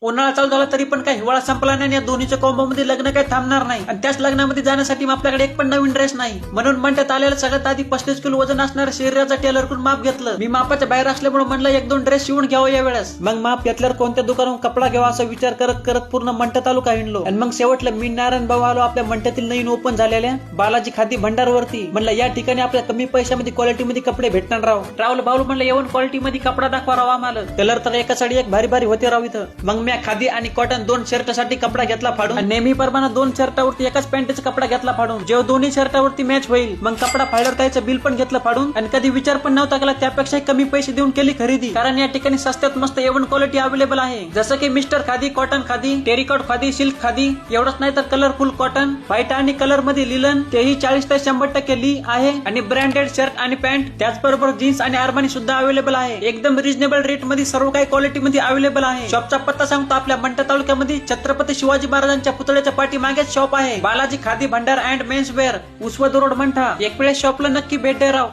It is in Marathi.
उन्हाळा चालू झाला तरी पण काय हिवाळा संपला नाही. या दोन्हीच्या कॉम्बो मध्ये लग्न काही थांबणार नाही. आणि त्याच लग्नामध्ये जाण्यासाठी आपल्याकडे एक पण नवीन ड्रेस नाही. म्हणून म्हणतात आलेला सगळ्यात आधी 35 किलो वजन असणाऱ्या शरीराचा टेलरकडून माप घेतलं. मी मापाच्या बाहेर असल्यामुळे म्हणलं 1-2 ड्रेस शिवून घ्यावं या वेळेस. मग माप घेतल्यावर कोणत्या दुकानातून कपडा घ्यावा असा विचार करत करत पूर्ण मंठा तालुका हिंडलो. आणि मग शेवटला मी नारायण भाऊ आलो आपल्या मंठ्यातील नवीन ओपन झालेल्या बालाजी खादी भंडारवरती. म्हणलं या ठिकाणी आपल्या कमी पैशामध्ये क्वालिटी मध्ये कपडे भेटणार राव. ट्रॅव्हल भाऊ म्हणलं येऊन क्वालिटी मध्ये कपडा दाखवा राव आम्हाला. कलर तर एका साडी एक भारी भारी होते राव इथं. मग मी खादी आणि कॉटन 2 शर्टसाठी कपडा घेतला फाडून. नेहमी प्रमाणे 2 शर्टावरती एकाच पॅन्टचा कपडा घेतला फाडून. जेव्हा दोन्ही शर्टावरती मॅच होईल मग कपडा फाडल्यावर त्याचं बिल पण घेतलं फाडून. आणि कधी विचार पण नव्हता केला त्यापेक्षा कमी पैसे देऊन केली खरेदी. कारण या ठिकाणी सस्त्यात मस्त A1 क्वालिटी अवेलेबल आहे. जसं की mister khadi, cotton khadi, terricot khadi, silk khadi. एवढंच नाही तर कलरफुल कॉटन, व्हाईट आणि कलर मध्ये लिलन तेही 40 ते 100% ली आहे. आणि ब्रँडेड शर्ट आणि पॅन्ट त्याचबरोबर जीन्स आणि आर्मानी सुद्धा अवेलेबल आहे. एकदम रिजनेबल रेट मध्ये सर्व काही क्वालिटी मध्ये अवेलेबल आहे. शॉपचा पत्ता सांगतो आपल्या मंठा तालुक्यामध्ये छत्रपती शिवाजी महाराजांच्या पुतळ्याच्या पाठीमागेच शॉप आहे. Balaji Khadi Bhandar and men's wear, Uswad road Mantha. एक वेळेस शॉपला नक्की भेट द्या राव.